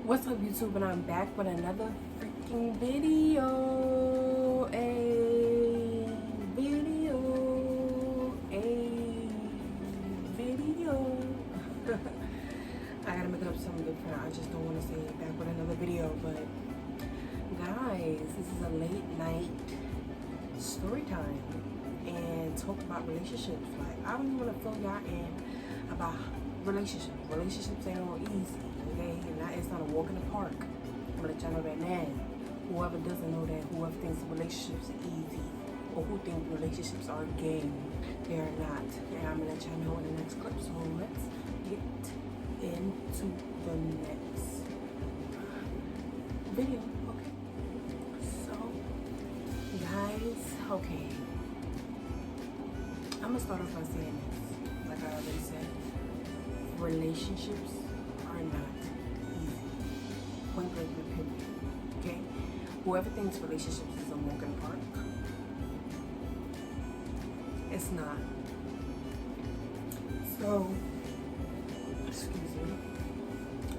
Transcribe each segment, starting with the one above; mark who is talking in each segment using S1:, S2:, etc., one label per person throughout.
S1: What's up, YouTube? And I'm back with another freaking video. A video. I gotta make up something different. I just don't want to say back with another video. But guys, this is a late night story time and talk about relationships. Like, I don't even want to fill y'all in about relationships. Relationships ain't all easy. Okay, and it's not a walk in the park. I'm gonna let y'all know that now. Whoever doesn't know that, whoever thinks relationships are easy, or who think relationships are a game, they are not. And I'm gonna let y'all know in the next clip. So let's get into the next video. Okay. So, guys, okay. I'm gonna start off by saying this. Like I already said, relationships are not easy. Point blank, period. Okay? Whoever thinks relationships is a walk in the park, it's not. So, excuse me.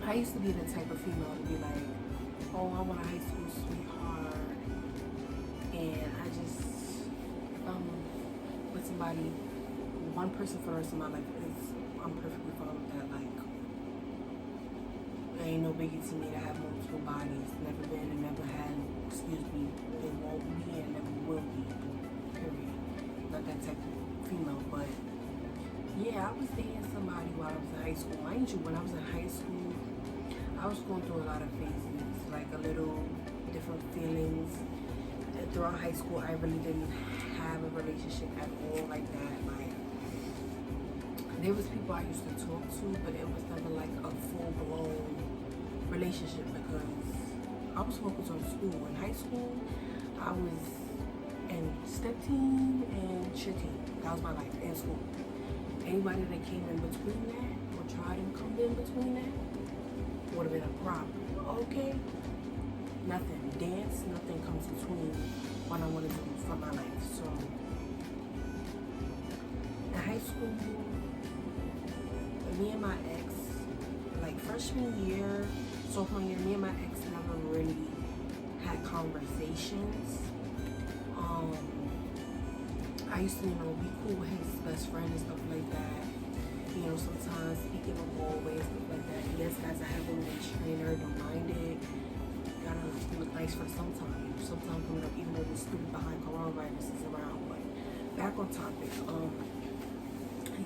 S1: I used to be the type of female to be like, oh, I want a high school sweetheart, and I just, with somebody, one person for the rest of my life I'm perfectly fine with that. Like, it ain't no biggie to me to have multiple bodies. Never been and never had. Excuse me. It won't be and never will be. Period. Not that type of female, but yeah, I was dating somebody while I was in high school. Mind you, when I was in high school, I was going through a lot of phases, like a little different feelings. And throughout high school, I really didn't have a relationship at all like that. Like, there was people I used to talk to, but it was never like a full-blown relationship because I was focused on school. In high school, I was in step team and cheer team. That was my life in school. Anybody that came in between that or tried to come in between that would have been a problem. Okay? Nothing. Dance, nothing comes between what I want to do for my life. So, in high school, me and my ex, like freshman year, sophomore year, me and my ex never really had conversations. I used to, be cool with his best friend and stuff like that. Sometimes speaking of hallway and stuff like that. Yes, guys, I have a little trainer, don't mind it. Gotta look nice for some time. Sometime coming up, even though this stupid behind coronavirus is around. But back on topic.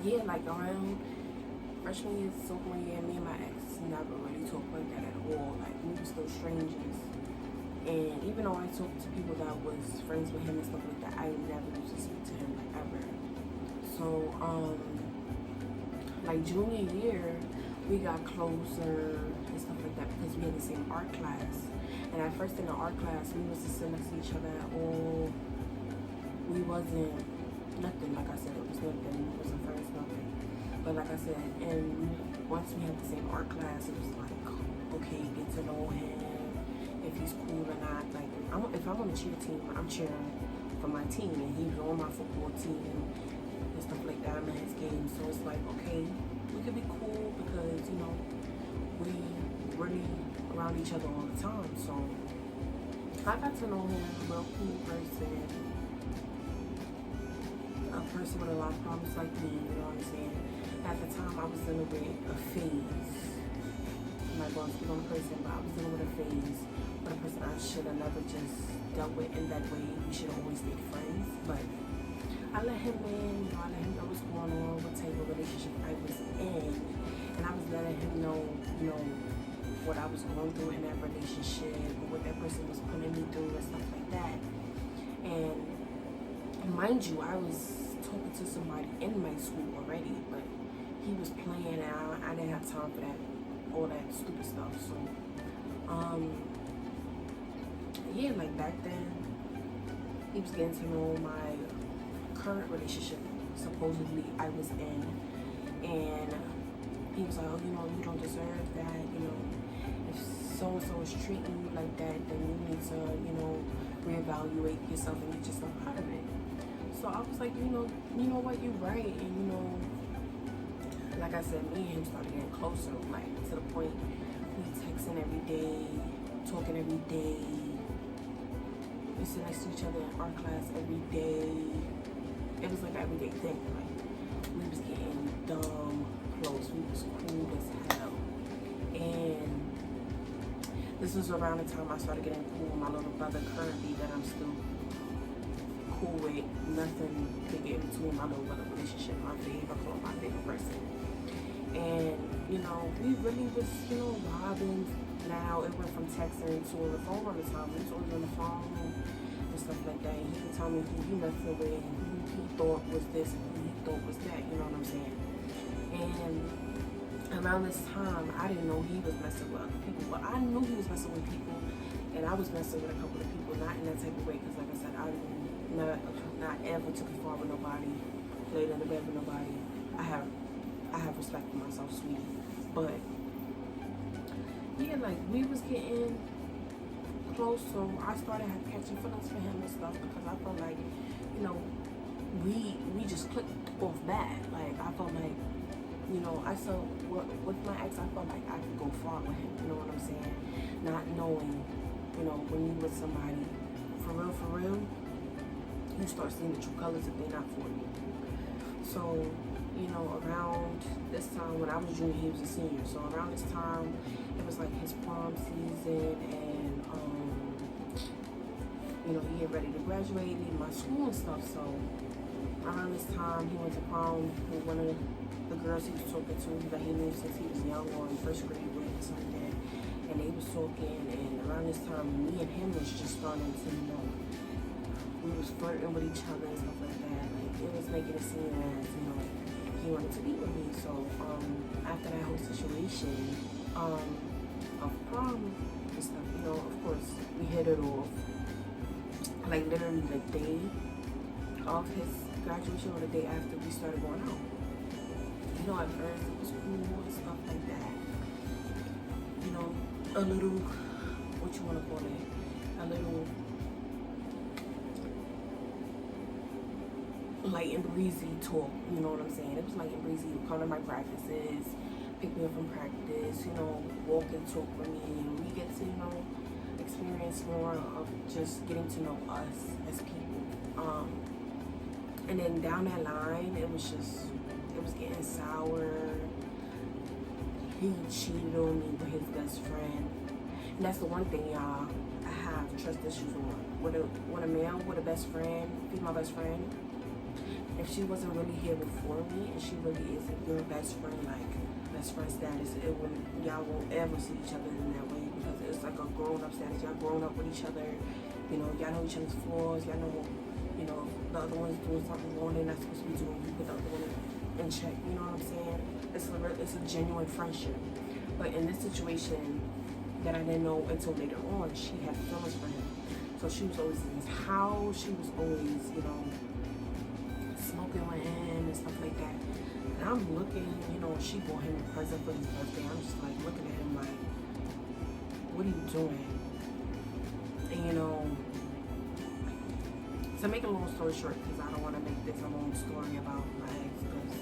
S1: Yeah, like around freshman year, sophomore year, me and my ex never really talked like that at all. Like, we were still strangers. And even though I talked to people that was friends with him and stuff like that, I never used to speak to him, like, ever. So, like, junior year, we got closer and stuff like that because we had the same art class. And at first in the art class, we was to sit next to each other at all. We wasn't nothing, like I said, it was nothing. We wasn't friends, nothing. But like I said, and once we had the same art class, it was like, okay, get to know him, if he's cool or not. Like, if I'm on a cheer team, I'm cheering for my team, and he's on my football team and stuff like that. I'm in his game, so it's like, okay, we could be cool because, we really around each other all the time. So I got to know him, a real cool person, a person with a lot of problems like me, you know what I'm saying? At the time, I was dealing with a phase. I'm not going to speak on the person, but I was dealing with a phase with a person I should have never just dealt with in that way. We should have always stayed friends. But I let him in, I let him know what's going on, what type of relationship I was in. And I was letting him know, what I was going through in that relationship, or what that person was putting me through and stuff like that. And mind you, I was talking to somebody in my school already, but he was playing and I didn't have time for that, all that stupid stuff. So, yeah, like back then, he was getting to know my current relationship, supposedly I was in, and he was like, oh, you don't deserve that, if so-and-so is treating you like that, then you need to, reevaluate yourself and get yourself out of it. So I was like, you know what, you're right, and like I said, me and him started getting closer, like to the point we text texting every day, talking every day. We sit next to each other in art class every day. It was like an everyday thing. Like, we was getting dumb close. We was cool as hell. And this was around the time I started getting cool with my little brother currently, that I'm still cool with. Nothing big in between my little brother relationship, my favorite, I call my favorite person. And, you know, we really was, you know, vibing. Now it went from texting to on the phone all the time. We was always on the phone and stuff like that. And he would tell me who he messing with, and who he thought was this, and who he thought was that, you know what I'm saying? And around this time, I didn't know he was messing with other people, but I knew he was messing with people, and I was messing with a couple of people, not in that type of way, because like I said, I not ever took it far with nobody, played in the bed with nobody. I have respect for myself, sweetie. But yeah, like, we was getting close, so I started catching feelings for him and stuff, because I felt like, you know, we just clicked off bad. Like, I felt like, you know, I saw with my ex, I felt like I could go far with him, you know what I'm saying? Not knowing, you know, when you with somebody, for real, you start seeing the true colors if they're not for you. So, you know, around this time, when I was junior, he was a senior. So around this time, it was like his prom season, and you know, he get ready to graduate, leave my school and stuff. So around this time, he went to prom with one of the girls he was talking to that he knew since he was young, or in first grade with, or something. And they was talking, and around this time, me and him was just starting to, you know, we was flirting with each other and stuff like that. Like, it was making it seem as, you know, he wanted to be with me. So after that whole situation of prom and stuff, you know, of course, we hit it off. Like, literally the day of his graduation, or the day after, we started going out. You know, at first it was cool and stuff like that. You know, a little, what you want to call it, a little light and breezy talk, you know what I'm saying? It was light and breezy. He would come to my practices, pick me up from practice, you know, walk and talk with me, and we get to, you know, experience more of just getting to know us as people. And then down that line, it was getting sour. He cheated on me with his best friend. And that's the one thing, y'all, I have trust issues on. When a man with a best friend, female best friend, if she wasn't really here before me, and she really isn't your best friend, like best friend status, y'all won't ever see each other in that way, because it's like a grown-up status. Y'all grown up with each other, you know, y'all know each other's flaws, y'all know, you know, the other one's doing something wrong they're not supposed to be doing, you put the other one in check, you know what I'm saying? It's a genuine friendship. But in this situation that I didn't know until later on, she had feelings for him. So she was always in his house, she was always, you know, smoking with him and stuff like that. And I'm looking, you know, she bought him a present for his birthday. I'm just like looking at him like, what are you doing? And you know, to make a long story short, because I don't want to make this a long story about my ex, because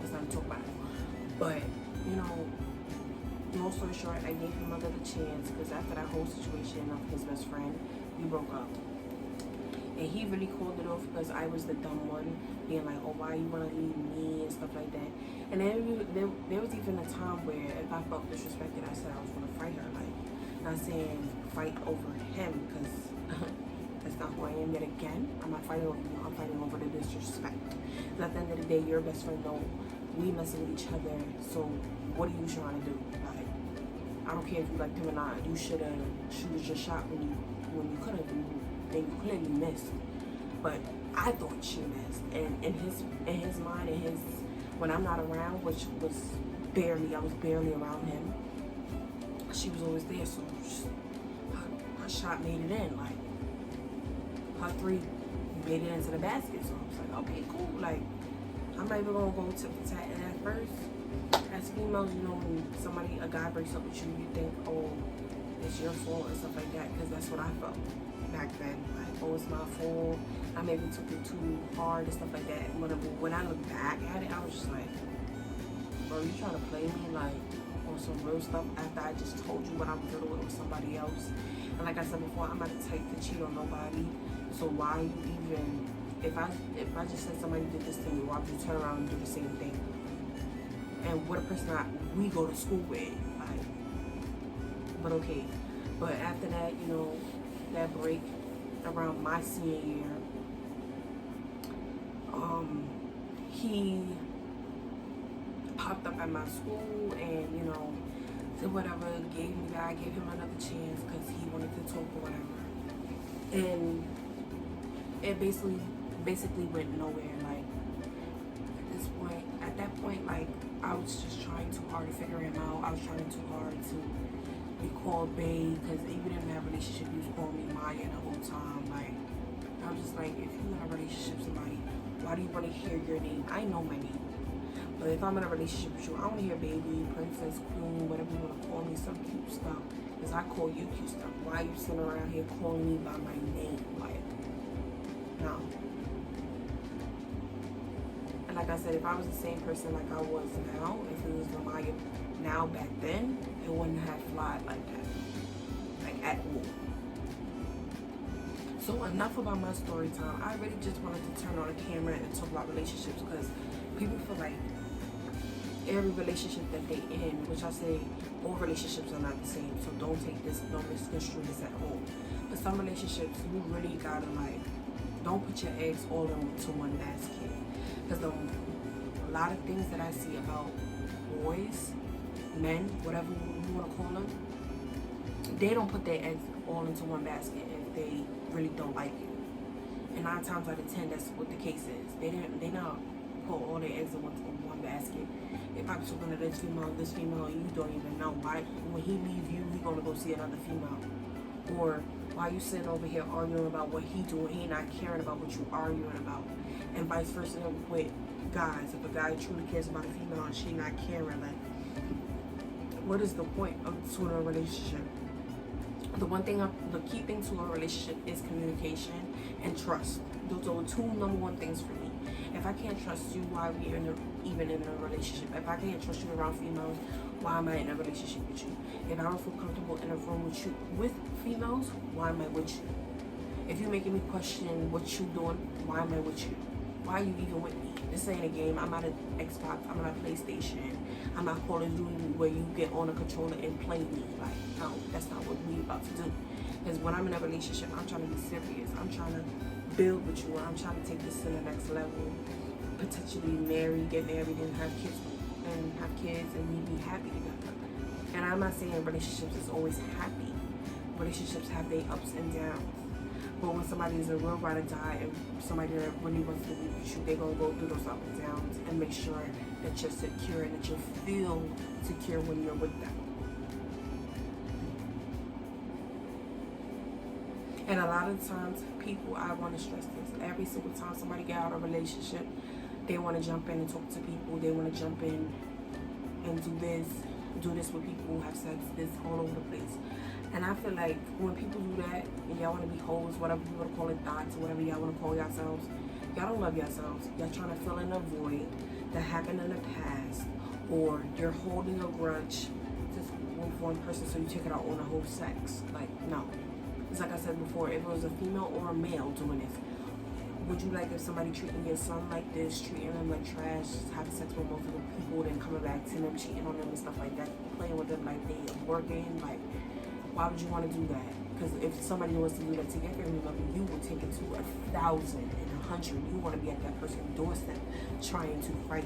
S1: it's not to talk about it. But, you know, long story short, I gave him another chance, because after that whole situation of his best friend, we broke up. And he really called it off, because I was the dumb one, being like, oh, why you want to leave me and stuff like that. And then there was even a time where if I felt disrespected, I said I was going to fight her. Like, not saying fight over him, because that's not who I am yet again. I'm not fighting over you, I'm fighting over the disrespect. And at the end of the day, your best friend know we messing with each other, so what are you trying to do? Like, I don't care if you liked him or not, you should have shooted your shot when you could have. And you clearly missed. But I thought she missed. And in his mind, when I'm not around, which was barely, I was barely around him, she was always there. So her shot made it in. Like, her three made it into the basket. So I was like, okay, cool. Like, I'm not even gonna go tip for tat. And at first, as females, you know, when a guy breaks up with you, you think, oh, it's your fault and stuff like that, because that's what I felt back then. Like, oh, it's my fault, I maybe took it too hard and stuff like that. When I look back at it, I was just like, bro, you trying to play me? Like, on some real stuff after I just told you what I was dealing with somebody else. And like I said before, I'm not the type to cheat on nobody. So why you even, if I just said somebody did this to me, why would you turn around and do the same thing? And what a person that we go to school with, like, but okay. But after that, you know, that break around my senior year, he popped up at my school and, you know, did whatever, gave him another chance because he wanted to talk or whatever. And it basically went nowhere. Like, at that point, like, I was just trying too hard to figure him out. I was trying too hard to be called babe, because even in that relationship, he was calling me Maya the whole time. Like, I was just like, if you're in a relationship with somebody, why do you want to hear your name? I know my name. But if I'm in a relationship with you, I want to hear baby, princess, queen, whatever you want to call me, some cute stuff. Because I call you cute stuff. Why are you sitting around here calling me by my name? Like, no. And like I said, if I was the same person like I was now, if it was Lamaya now back then, it wouldn't have flied like that. Like, at all. So enough about my story time. I really just wanted to turn on the camera and talk about relationships, because people feel like every relationship that they in, which I say all relationships are not the same, so don't misconstrue this at all. But some relationships, you really gotta, like, don't put your eggs all into one basket. Because a lot of things that I see about boys, men, whatever you want to call them, they don't put their eggs all into one basket if they really don't like you. And 9 times out of 10, that's what the case is. They not put all their eggs in one basket. If I'm talking to this female, you don't even know why. When he leave you, he gonna go see another female. Or why you sitting over here arguing about what he doing, he not caring about what you arguing about. And vice versa with guys. If a guy truly cares about a female and she not caring, like, what is the point of to a relationship? The key thing to a relationship is communication and trust. Those are the 2 number 1 things for me. If I can't trust you, why are we even in a relationship? If I can't trust you around females, why am I in a relationship with you? If I don't feel comfortable in a room with females, why am I with you? If you're making me question what you doing, why am I with you? Why are you even with me? This ain't a game. I'm not an Xbox. I'm not a PlayStation. I'm not Call of Duty where you get on a controller and play me. Like, no, that's not what we about to do. Because when I'm in a relationship, I'm trying to be serious. I'm trying to build with you. I'm trying to take this to the next level. Potentially get married and have kids and we be happy together. And I'm not saying relationships is always happy. Relationships have their ups and downs. But when somebody is a real ride or die and somebody that really wants to be with you, they're going to go through those ups and downs and make sure that you're secure and that you feel secure when you're with them. And a lot of times, people, I want to stress this, every single time somebody get out of a relationship, they want to jump in and talk to people, they want to jump in and do this with people, have sex, this all over the place. And I feel like when people do that, and y'all want to be hoes, whatever you want to call it, thoughts, or whatever y'all want to call yourselves, y'all don't love yourselves. Y'all trying to fill in a void that happened in the past, or you're holding a grudge just with one person, so you take it out on the whole sex. Like, no. It's like I said before, if it was a female or a male doing this, would you like if somebody treating your son like this, treating them like trash, having sex with multiple people, then coming back to them, cheating on them and stuff like that, playing with them like they working, like, why would you want to do that? Because if somebody wants to do that to your family member, you will take it to 1,000 and 100. You want to be at that person's doorstep trying to fight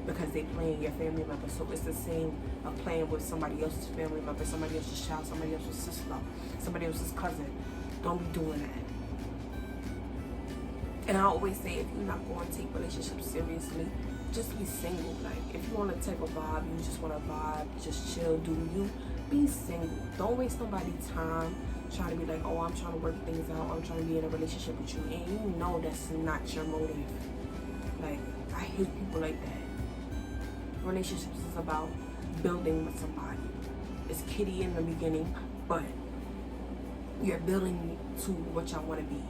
S1: because they playing your family member. So it's the same of playing with somebody else's family member, somebody else's child, somebody else's sister, somebody else's cousin. Don't be doing that. And I always say, if you're not going to take relationships seriously, just be single. Like, if you want to take a vibe, you just want to vibe, just chill, do you, be single. Don't waste nobody's time trying to be like, oh, I'm trying to work things out, I'm trying to be in a relationship with you, and you know that's not your motive. Like, I hate people like that. Relationships is about building with somebody. It's kiddie in the beginning, but you're building to what y'all want to be.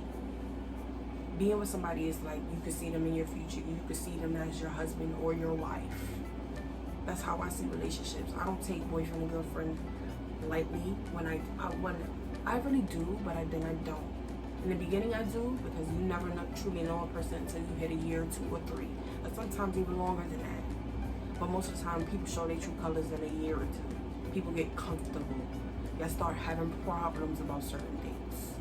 S1: Being with somebody is like, you could see them in your future. You could see them as your husband or your wife. That's how I see relationships. I don't take boyfriend and girlfriend lightly. When I really do, but then I don't. In the beginning I do, because you never truly know a person until you hit a year, 2 or 3, or sometimes even longer than that. But most of the time, people show their true colors in a year or 2. People get comfortable. Y'all start having problems about certain things.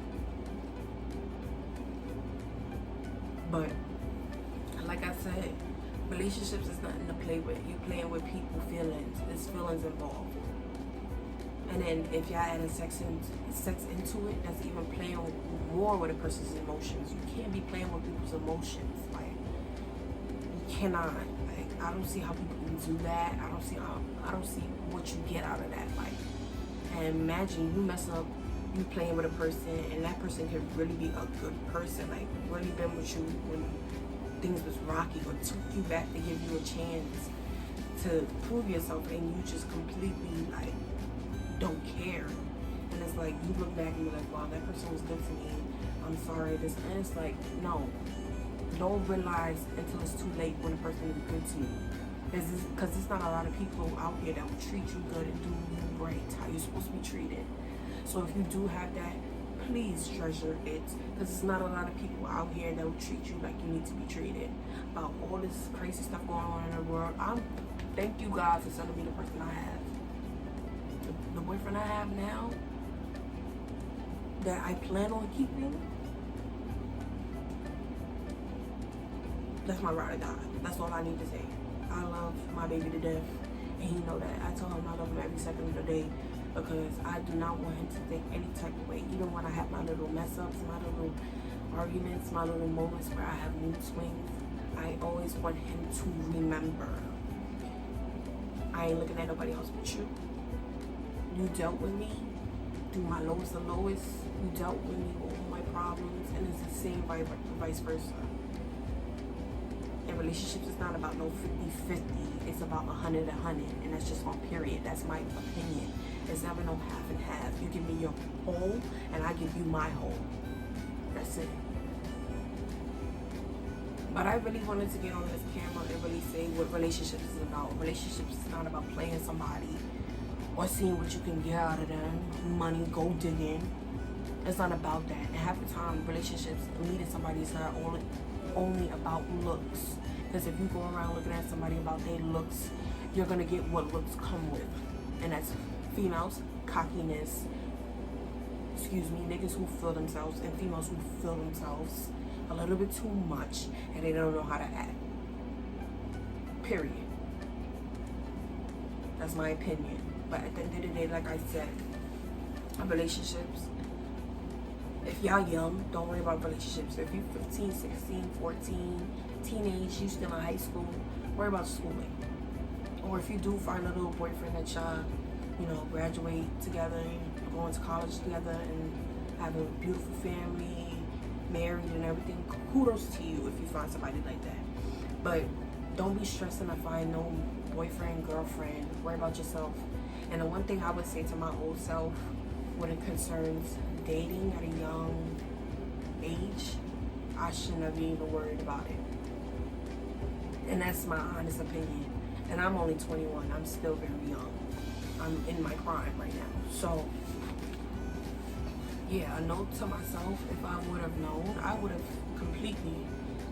S1: But like I said, relationships is nothing to play with. You playing with people's feelings. There's feelings involved. And then if y'all add sex into it, that's even playing more with a person's emotions. You can't be playing with people's emotions. Like, you cannot. Like, I don't see how people can do that. I don't see what you get out of that. Like, and imagine you mess up, you playing with a person, and that person could really be a good person. Like, really been with you when things was rocky, or took you back to give you a chance to prove yourself, and you just completely like don't care. And it's like you look back and you're like, wow, that person was good to me, I'm sorry, this. And it's like, no, don't realize until it's too late when a person is good to you. Because there's not a lot of people out here that will treat you good and do you right, how you're supposed to be treated. So if you do have that, please treasure it, because there's not a lot of people out here that will treat you like you need to be treated. About all this crazy stuff going on in the world, thank you God for sending me the person I have. The boyfriend I have now, that I plan on keeping, that's my ride or die. That's all I need to say. I love my baby to death, and he know that. I tell him I love him every second of the day, because I do not want him to think any type of way. Even when I have my little mess ups, my little arguments, my little moments where I have mood swings, I always want him to remember, I ain't looking at nobody else but you. You dealt with me through my lowest of lowest. You dealt with me with all my problems, and it's the same vice versa. In relationships, it's not about no 50-50. It's about 100-100, and that's just on period. That's my opinion. It's never no half and half. You give me your whole, and I give you my whole. That's it. But I really wanted to get on this camera and really say what relationships is about. Relationships is not about playing somebody or seeing what you can get out of them, money, gold digging. It's not about that. And half the time, relationships, meeting somebody is not only about looks. Because if you go around looking at somebody about their looks, you're going to get what looks come with. And that's females, cockiness, niggas who feel themselves, and females who feel themselves a little bit too much, and they don't know how to act. Period. That's my opinion. But at the end of the day, like I said, relationships, if y'all young, don't worry about relationships. If you're 15, 16, 14, teenage, you still in high school, worry about schooling. Or if you do find a little boyfriend that y'all, graduate together, going to college together, and have a beautiful family, married and everything, kudos to you if you find somebody like that. But don't be stressing to find no boyfriend, girlfriend. Worry about yourself. And the one thing I would say to my old self when it concerns dating at a young age, I shouldn't have even worried about it. And that's my honest opinion. And I'm only 21. I'm still very young. I'm in my prime right now. So, yeah, a note to myself, if I would have known, I would have completely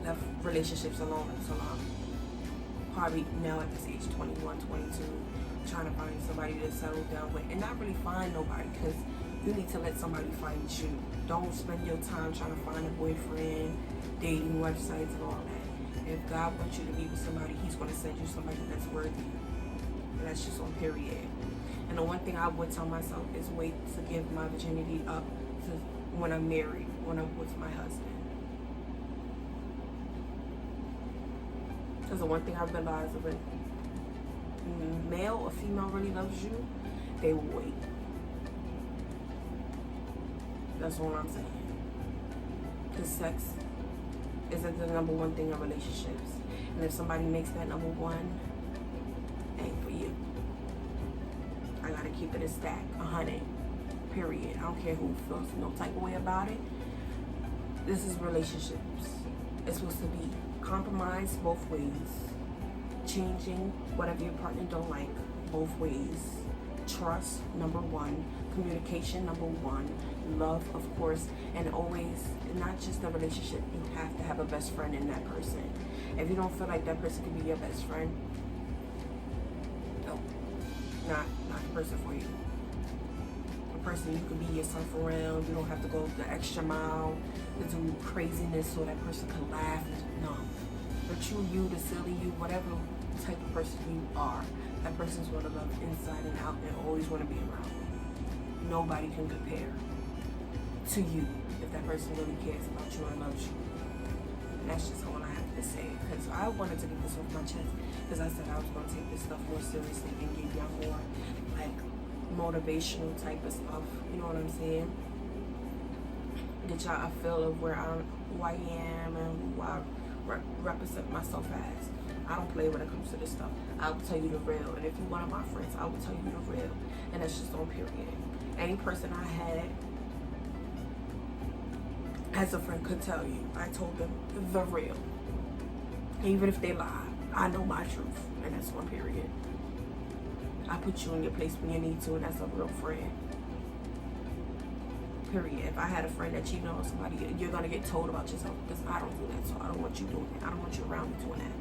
S1: left relationships alone so long. Probably now at this age, 21, 22, trying to find somebody to settle down with, and not really find nobody, because you need to let somebody find you. Don't spend your time trying to find a boyfriend, dating websites and all that. If God wants you to be with somebody, he's going to send you somebody that's worthy. And that's just on period. And the one thing I would tell myself is wait to give my virginity up to when I'm married, when I'm with my husband. Because the one thing I've realized is when male or female really loves you, they will wait. That's all I'm saying. Because sex isn't the number one thing in relationships. And if somebody makes that number one, ain't for you. I gotta keep it a stack, 100, period. I don't care who feels no type of way about it. This is relationships. It's supposed to be compromised both ways. changing whatever your partner don't like, both ways. Trust, number one. Communication, number one. Love, of course, and always, not just the relationship, you have to have a best friend in that person. If you don't feel like that person can be your best friend, no, not the person for you. A person you can be yourself around. You don't have to go the extra mile to do craziness so that person can laugh. No, the true you, the silly you, whatever type of person you are, that person's going to love inside and out and always want to be around. Nobody can compare to you if that person really cares about you and loves you. And that's just all I have to say, because I wanted to get this off my chest, because I said I was going to take this stuff more seriously and give y'all more like motivational type of stuff, you know what I'm saying? Get y'all a feel of who I am and who I represent myself as. I don't play when it comes to this stuff. I will tell you the real, and if you're one of my friends, I will tell you the real, and that's just on period. Any person I had as a friend could tell you, I told them the real. Even if they lie, I know my truth, and that's one period. I put you in your place when you need to, and that's a real friend. Period. If I had a friend that cheated on somebody, you're gonna get told about yourself, because I don't do that, so I don't want you doing it. I don't want you around me doing that.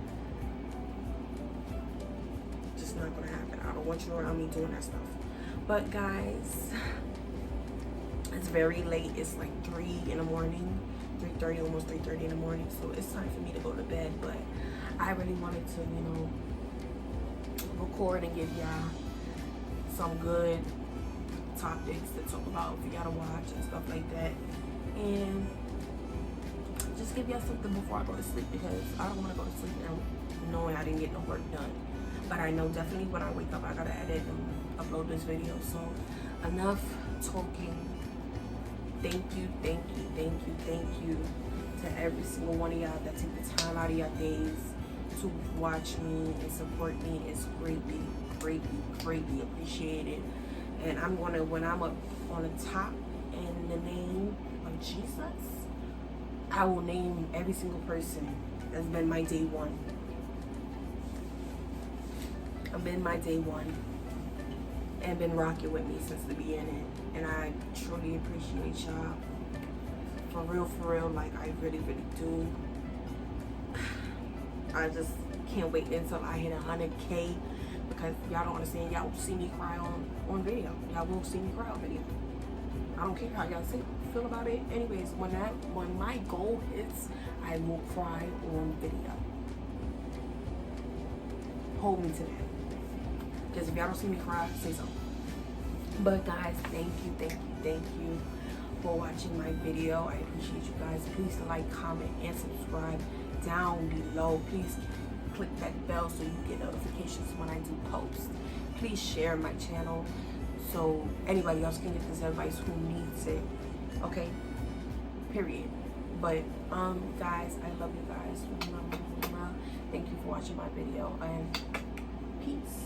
S1: Just not gonna happen. I don't want you around me doing that stuff. But guys, it's very late. It's like 3 in the morning, 3:30, almost 3:30 in the morning. So it's time for me to go to bed. But I really wanted to, you know, record and give y'all some good topics to talk about for y'all to watch and stuff like that. And just give y'all something before I go to sleep, because I don't want to go to sleep now knowing I didn't get no work done. But I know definitely when I wake up, I gotta edit and upload this video. So enough talking. Thank you to every single one of y'all that take the time out of your days to watch me and support me. It's greatly appreciated. And I'm gonna, when I'm up on the top in the name of Jesus, I will name every single person that's been my day one. I've been my day one and been rocking with me since the beginning, and I truly appreciate y'all. For real, like I really do. I just can't wait until I hit 100K, because y'all don't understand. Y'all will see me cry on video. Y'all will see me cry on video. I don't care how y'all feel about it. Anyways, when my goal hits, I will cry on video. Hold me to that. Because if y'all don't see me cry, say something. But guys, thank you for watching my video. I appreciate you guys. Please like, comment, and subscribe down below. Please click that bell so you get notifications when I do post. Please share my channel so anybody else can get this advice who needs it. Okay? Period. But guys, I love you guys. Thank you for watching my video, and peace.